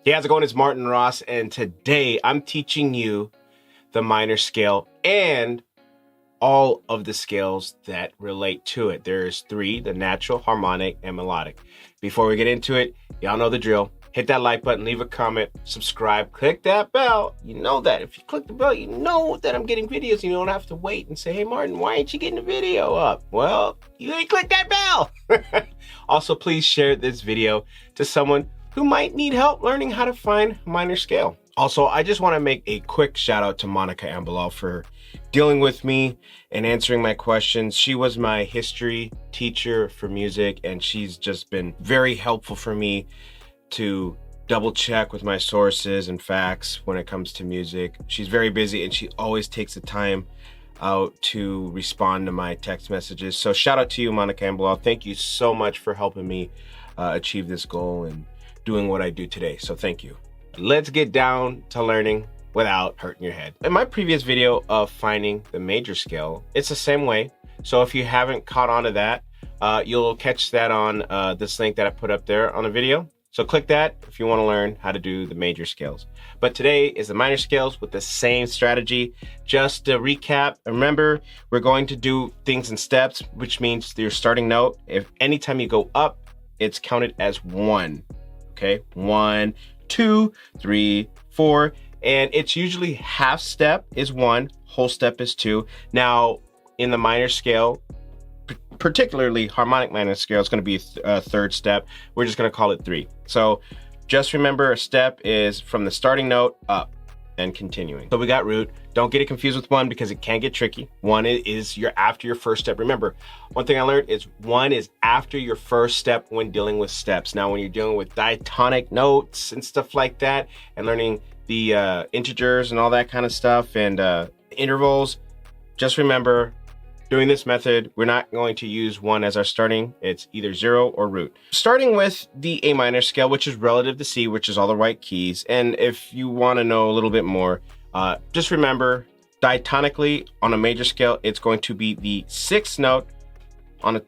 Hey, how's it going? It's Martin Ross, and today I'm teaching you the minor scale and all of the scales that relate to it. There's three: the natural, harmonic, and melodic. Before we get into it, y'all know the drill. Hit that like button, leave a comment, subscribe, click that bell. You know that. If you click the bell, you know that I'm getting videos. You don't have to wait and say, hey, Martin, why ain't you getting the video up? Well, you ain't click that bell. Also, please share this video to someone who might need help learning how to find minor scale. Also, I just want to make a quick shout out to Monica and Bilal for dealing with me and answering my questions. She was my history teacher for music, and she's just been very helpful for me to double check with my sources and facts when it comes to music. She's very busy and she always takes the time out to respond to my text messages. So shout out to you, Monica and Bilal. Thank you so much for helping me achieve this goal and doing what I do today. So thank you. Let's get down to learning without hurting your head. In my previous video of finding the major scale, it's the same way. So if you haven't caught on to that, you'll catch that on this link that I put up there on the video. So click that if you want to learn how to do the major scales. But today is the minor scales with the same strategy. Just to recap, remember, we're going to do things in steps, which means your starting note, if anytime you go up, it's counted as one. Okay, 1, 2, 3, 4. And it's usually half step is 1, whole step is 2. Now, in the minor scale, particularly harmonic minor scale, it's going to be a third step. We're just going to call it 3. So just remember, a step is from the starting note up and continuing. So we got root. Don't get it confused with 1 because it can get tricky. 1 is after your first step. Remember, one thing I learned is 1 is after your first step when dealing with steps. Now, when you're dealing with diatonic notes and stuff like that, and learning the integers and all that kind of stuff and intervals, just remember, doing this method, we're not going to use 1 as our starting. It's either 0 or root. Starting with the A minor scale, which is relative to C, which is all the right keys. And if you want to know a little bit more, just remember, diatonically on a major scale, it's going to be the 6th note on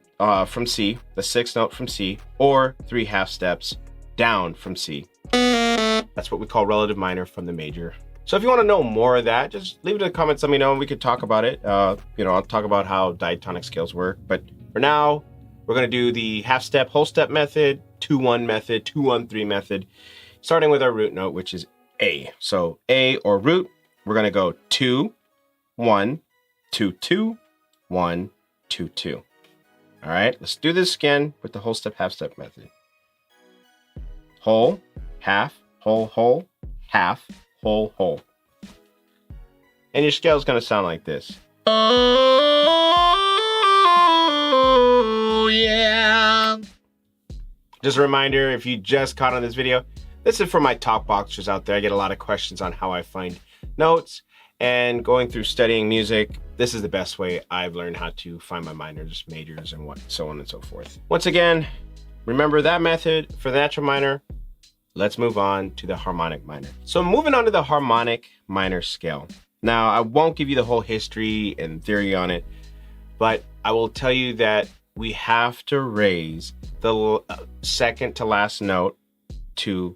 from C, the 6th note from C, or 3 half steps down from C. That's what we call relative minor from the major. So if you want to know more of that, just leave it in the comments. Let me know and we could talk about it. I'll talk about how diatonic scales work. But for now, we're going to do the half step, whole step method, 2-1 method, 2-1-3 method, starting with our root note, which is A. So A or root, we're going to go 2, 1, 2, 2, 1, 2, 2. All right, let's do this again with the whole step, half step method. Whole, half, whole, half, whole, whole. And your scale is going to sound like this. Oh, yeah. Just a reminder, if you just caught on this video, this is for my Talkboxers out there. I get a lot of questions on how I find notes, and going through studying music, this is the best way I've learned how to find my minors, majors, and so on and so forth. Once again, remember that method for the natural minor. Let's move on to the harmonic minor. So moving on to the harmonic minor scale. Now, I won't give you the whole history and theory on it, but I will tell you that we have to raise the second to last note to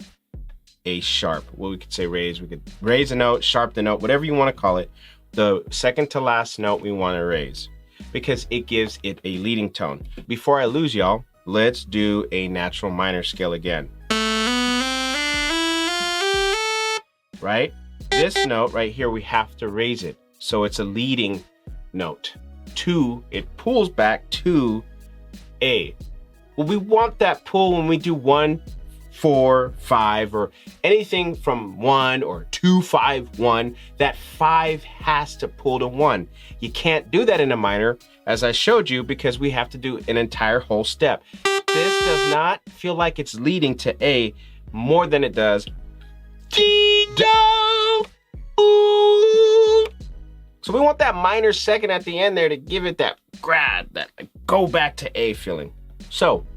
a sharp. Well, we could say raise, we could raise a note, sharp the note, whatever you want to call it. The second to last note we want to raise because it gives it a leading tone. Before I lose y'all, let's do a natural minor scale again. Right? This note right here, we have to raise it. So it's a leading note. It pulls back to A. Well, we want that pull when we do 1, 4, 5, or anything from 1 or 2, 5, 1. That 5 has to pull to 1. You can't do that in a minor, as I showed you, because we have to do an entire whole step. This does not feel like it's leading to A more than it does G, do, ooh. So we want that minor second at the end there to give it that grab, that like, go back to A feeling. So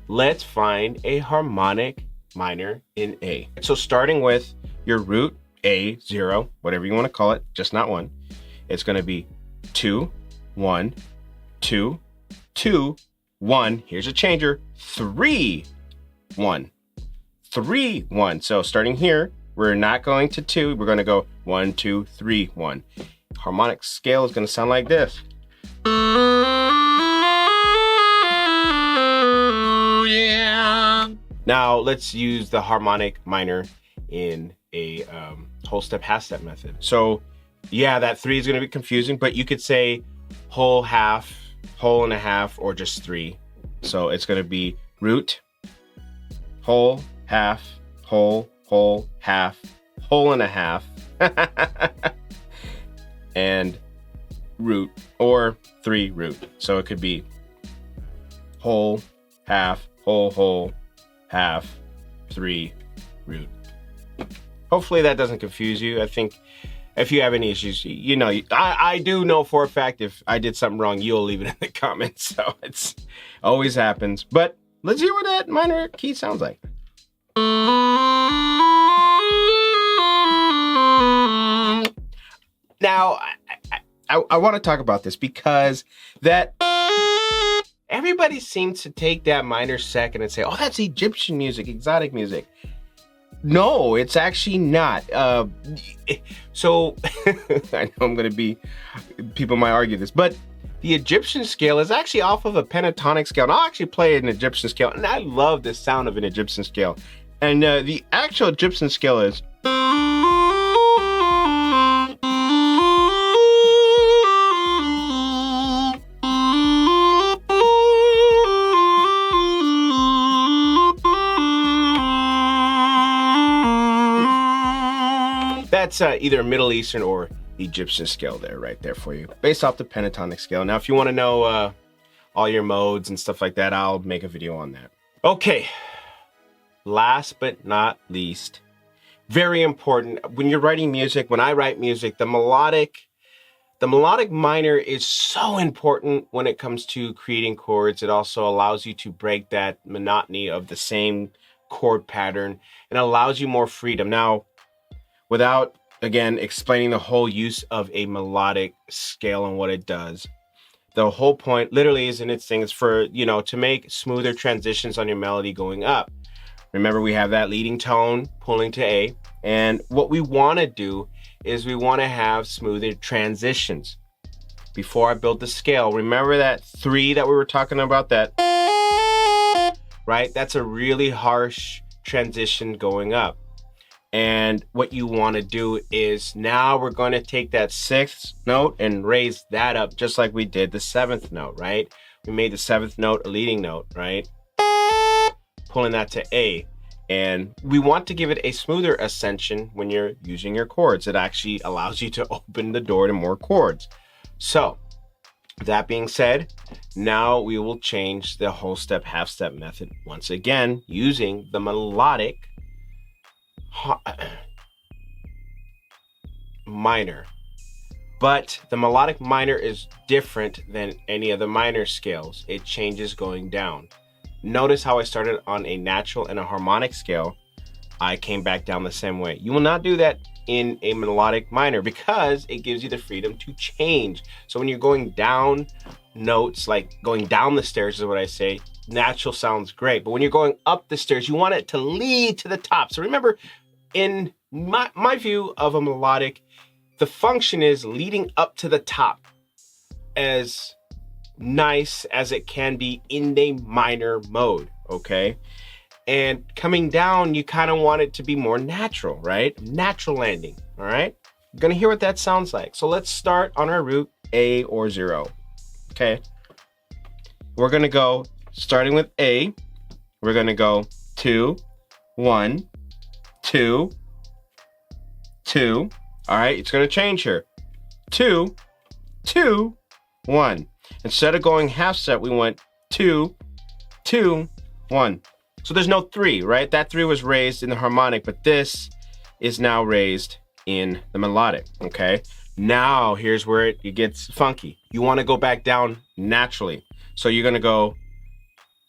let's find a harmonic minor in A. So starting with your root A, 0, whatever you want to call it, just not 1. It's going to be 2, 1, 2, 2, 1. Here's a changer. 3, 1. 3, 1. So starting here, we're not going to 2. We're going to go 1, 2, 3, 1. Harmonic scale is going to sound like this. Yeah. Now let's use the harmonic minor in a whole step, half step method. So yeah, that 3 is going to be confusing, but you could say whole, half, whole and a half, or just 3. So it's going to be root, whole, half, whole, whole, half, whole and a half, and root, or 3 root. So it could be whole, half, whole, whole, half, 3 root. Hopefully that doesn't confuse you. I think if you have any issues, you know, I do know for a fact if I did something wrong, you'll leave it in the comments. So it's always happens. But let's hear what that minor key sounds like. Now, I want to talk about this because that everybody seems to take that minor second and say, oh, that's Egyptian music, exotic music. No, it's actually not. So I know I'm going to be, people might argue this, but the Egyptian scale is actually off of a pentatonic scale. And I'll actually play an Egyptian scale, and I love the sound of an Egyptian scale. And the actual Egyptian scale is. That's either Middle Eastern or Egyptian scale there, right there for you, based off the pentatonic scale. Now, if you want to know all your modes and stuff like that, I'll make a video on that. Okay, last but not least, very important, when you're writing music, when I write music, the melodic minor is so important when it comes to creating chords. It also allows you to break that monotony of the same chord pattern and allows you more freedom. Now, without, again, explaining the whole use of a melodic scale and what it does, the whole point literally is in its thing is for, you know, to make smoother transitions on your melody going up. Remember, we have that leading tone pulling to A, and what we want to do is we want to have smoother transitions. Before I build the scale, remember that 3 that we were talking about, that, right? That's a really harsh transition going up. And what you want to do is now we're going to take that 6th note and raise that up just like we did the 7th note, right? We made the 7th note a leading note, right? Pulling that to A. And we want to give it a smoother ascension when you're using your chords. It actually allows you to open the door to more chords. So that being said, now we will change the whole step, half step method once again using the melodic minor. But the melodic minor is different than any of the minor scales. It changes going down. Notice how I started on a natural and a harmonic scale. I came back down the same way. You will not do that in a melodic minor because it gives you the freedom to change. So when you're going down notes, like going down the stairs is what I say, natural sounds great. But when you're going up the stairs, you want it to lead to the top. So remember, in my view of a melodic, the function is leading up to the top as nice as it can be in a minor mode, okay? And coming down, you kind of want it to be more natural, right? Natural landing, all right? You're gonna hear what that sounds like. So let's start on our root, A or 0, okay? We're gonna go, starting with A, we're gonna go 2, 1, 2, 2. All right, it's gonna change here. 2, 2, 1. Instead of going half step, we went 2, 2, 1. So there's no 3, right? That 3 was raised in the harmonic, but this is now raised in the melodic, okay? Now, here's where it gets funky. You wanna go back down naturally. So you're gonna go,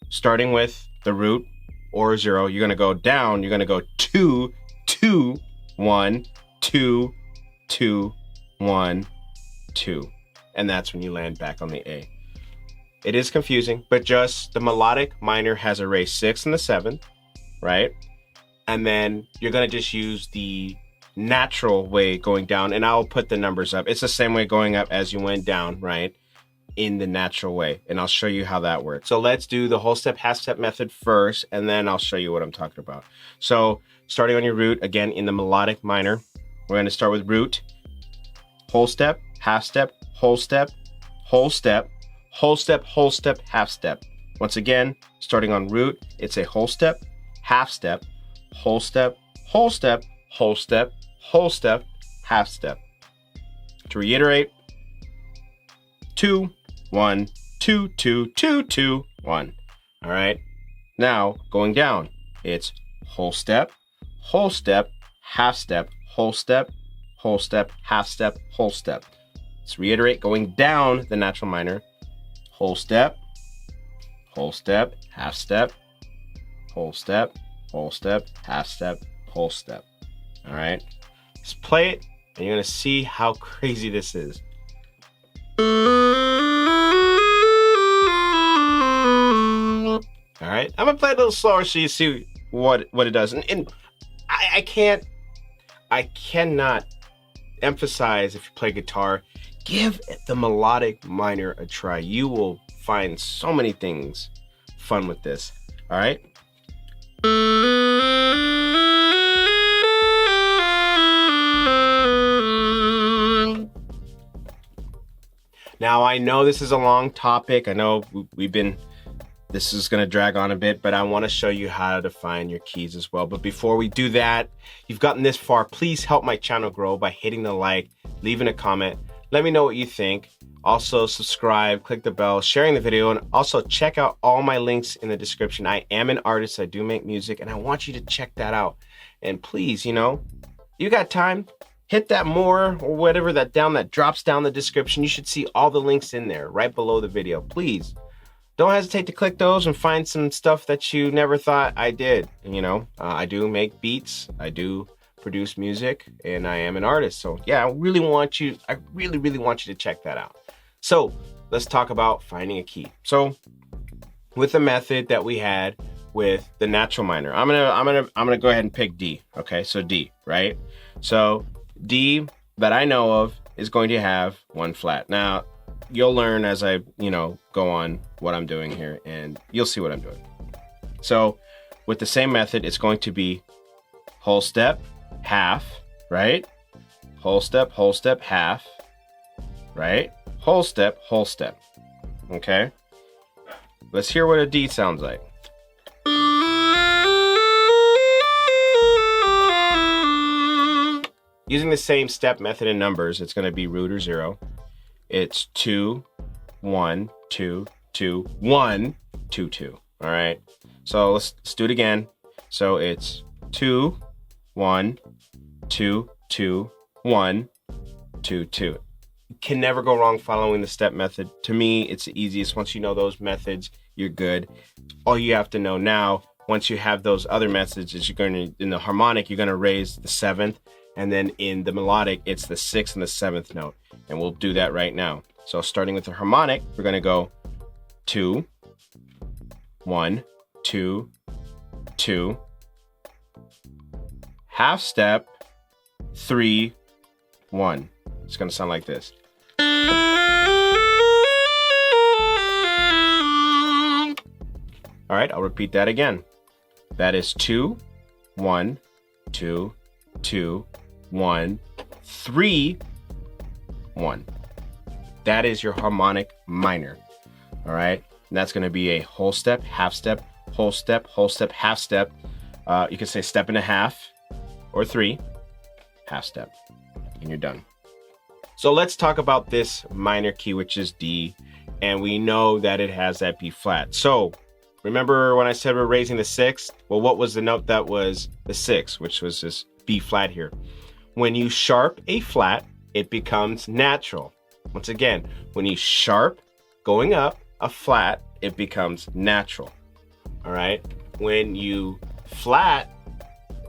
starting with the root or 0, you're gonna go down, you're gonna go 2, 2, 1, 2, 2, 1, 2. And that's when you land back on the A. It is confusing, but just the melodic minor has a raised 6th and the 7th, right? and then you're gonna just use the natural way going down, and I'll put the numbers up. It's the same way going up as you went down, right? In the natural way, and I'll show you how that works. So let's do the whole step, half step method first, and then I'll show you what I'm talking about. So starting on your root, again, in the melodic minor, we're gonna start with root, whole step, half step, whole step, whole step, whole step, whole step, half step. Once again, starting on root, it's a whole step, half step, whole step, whole step, whole step, whole step, half step. To reiterate, 2, 1, 2, 2, 2, 2, 1. All right. Now going down, it's whole step, half step, whole step, half step, whole step. Let's reiterate, going down the natural minor, whole step, half step, whole step, half step, whole step. All right. Let's play it, and you're gonna see how crazy this is. All right, I'm gonna play it a little slower so you see what it does. And I cannot emphasize, if you play guitar, give the melodic minor a try. You will find so many things fun with this. All right. Now, I know this is a long topic. I know this is gonna drag on a bit, but I wanna show you how to find your keys as well. But before we do that, you've gotten this far, please help my channel grow by hitting the like, leaving a comment. Let me know what you think. Also subscribe, click the bell, sharing the video, and also check out all my links in the description. I am an artist, I do make music, and I want you to check that out. And please, you got time, hit that more or whatever that drops down the description. You should see all the links in there right below the video. Please don't hesitate to click those and find some stuff that you never thought I did. I do make beats, I do produce music, and I am an artist. So yeah, I really want you to check that out. So let's talk about finding a key. So with the method that we had with the natural minor, I'm gonna go ahead and pick D. Okay, so D, right? So D that I know of is going to have one flat. Now you'll learn as I go on what I'm doing here, and you'll see what I'm doing. So with the same method, it's going to be whole step, half, right? Whole step, half, right? Whole step, okay? Let's hear what a D sounds like. Using the same step method and numbers, it's going to be root or 0. It's 2, 1, 2, 2, 1, 2, 2. All right. So let's do it again. So it's 2, 1, 2, 2, 1, 2, 2. You can never go wrong following the step method. To me, it's the easiest. Once you know those methods, you're good. All you have to know now, once you have those other methods, is in the harmonic, you're going to raise the 7th. And then in the melodic, it's the 6th and the 7th note. And we'll do that right now. So starting with the harmonic, we're going to go 2, 1, 2, 2, half step, 3, 1. It's going to sound like this. All right, I'll repeat that again. That is 2, 1, 2, 2, 1, 3, 1. That is your harmonic minor. All right, and that's going to be a whole step, half step, whole step, half step. You can say step and a half or 3, half step, and you're done. So let's talk about this minor key, which is D, and we know that it has that B flat. So remember when I said we're raising the 6th? Well, what was the note that was the 6th, which was this B flat here? When you sharp a flat, it becomes natural. Once again, when you sharp going up a flat, it becomes natural. All right. When you flat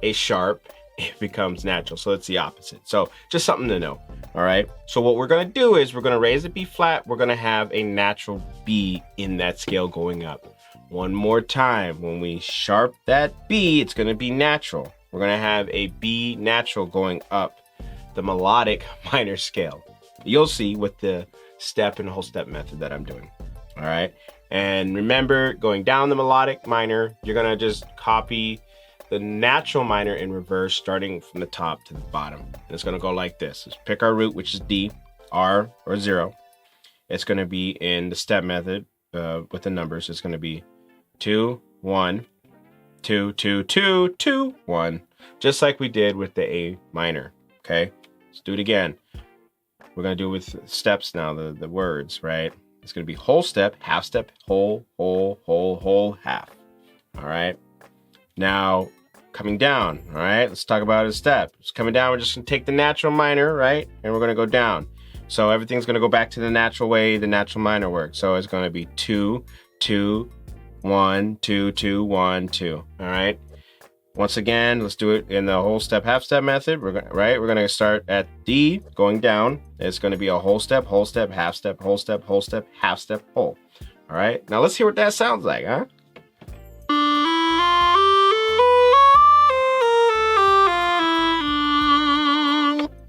a sharp, it becomes natural. So it's the opposite. So just something to know. All right. So what we're going to do is we're going to raise a B flat. We're going to have a natural B in that scale going up. One more time. When we sharp that B, it's going to be natural. We're going to have a B natural going up the melodic minor scale. You'll see with the step and whole step method that I'm doing. All right. And remember, going down the melodic minor, you're going to just copy the natural minor in reverse, starting from the top to the bottom. And it's going to go like this. Let's pick our root, which is D, R, or 0. It's going to be in the step method with the numbers. It's going to be 2, 1, 2, 2, 2, 2, 1, just like we did with the A minor. Okay, let's do it again. We're going to do it with steps now, the words, right? It's going to be whole step, half, whole, half. All right. Now, coming down, all right? Let's talk about a step. It's coming down, we're just going to take the natural minor, right? And we're going to go down. So everything's going to go back to the natural way the natural minor works. So it's going to be 2, 2, 1, 2, 2, 1, 2. All right. Once again, let's do it in the whole step, half step method. We're going to start at D, going down. It's going to be a whole step, half step, whole step, half step, whole. All right. Now let's hear what that sounds like, huh?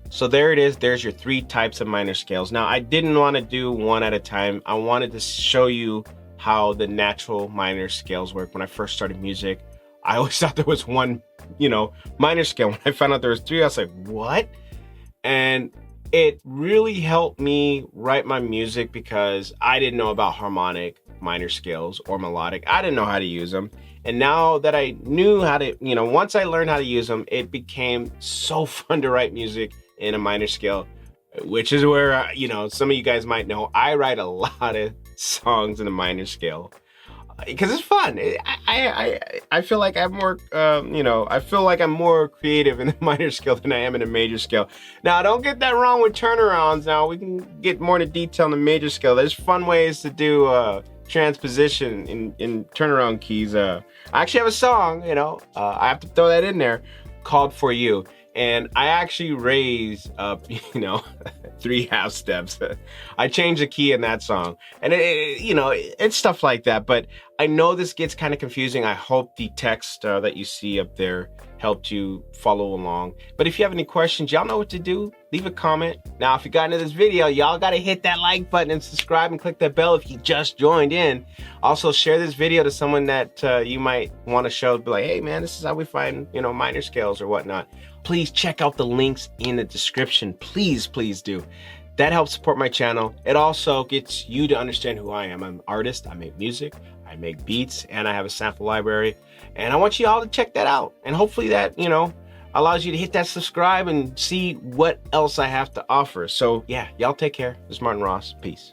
So there it is. There's your 3 types of minor scales. Now, I didn't want to do one at a time. I wanted to show you how the natural minor scales work. When I first started music, I always thought there was one, minor scale. When I found out there was 3, I was like, what? And it really helped me write my music because I didn't know about harmonic minor scales or melodic. I didn't know how to use them. And now that I knew how to, once I learned how to use them, it became so fun to write music in a minor scale, which is where, some of you guys might know, I write a lot of songs in a minor scale because it's fun. I feel like I'm more, I feel like I'm more creative in the minor scale than I am in a major scale. Now, don't get that wrong with turnarounds. Now, we can get more into detail in the major scale. There's fun ways to do transposition in turnaround keys. I actually have a song, I have to throw that in there, called For You. And I actually raise up, 3 half steps. I changed the key in that song. And, it's stuff like that. But I know this gets kind of confusing. I hope the text that you see up there helped you follow along. But if you have any questions, y'all know what to do. Leave a comment. Now, if you got into this video, y'all got to hit that like button and subscribe and click that bell if you just joined in. Also, share this video to someone that you might want to show. Be like, hey, man, this is how we find, minor scales or whatnot. Please check out the links in the description. Please, please do. That helps support my channel. It also gets you to understand who I am. I'm an artist. I make music. I make beats. And I have a sample library. And I want you all to check that out. And hopefully that, allows you to hit that subscribe and see what else I have to offer. So, yeah, y'all take care. This is Martin Ross. Peace.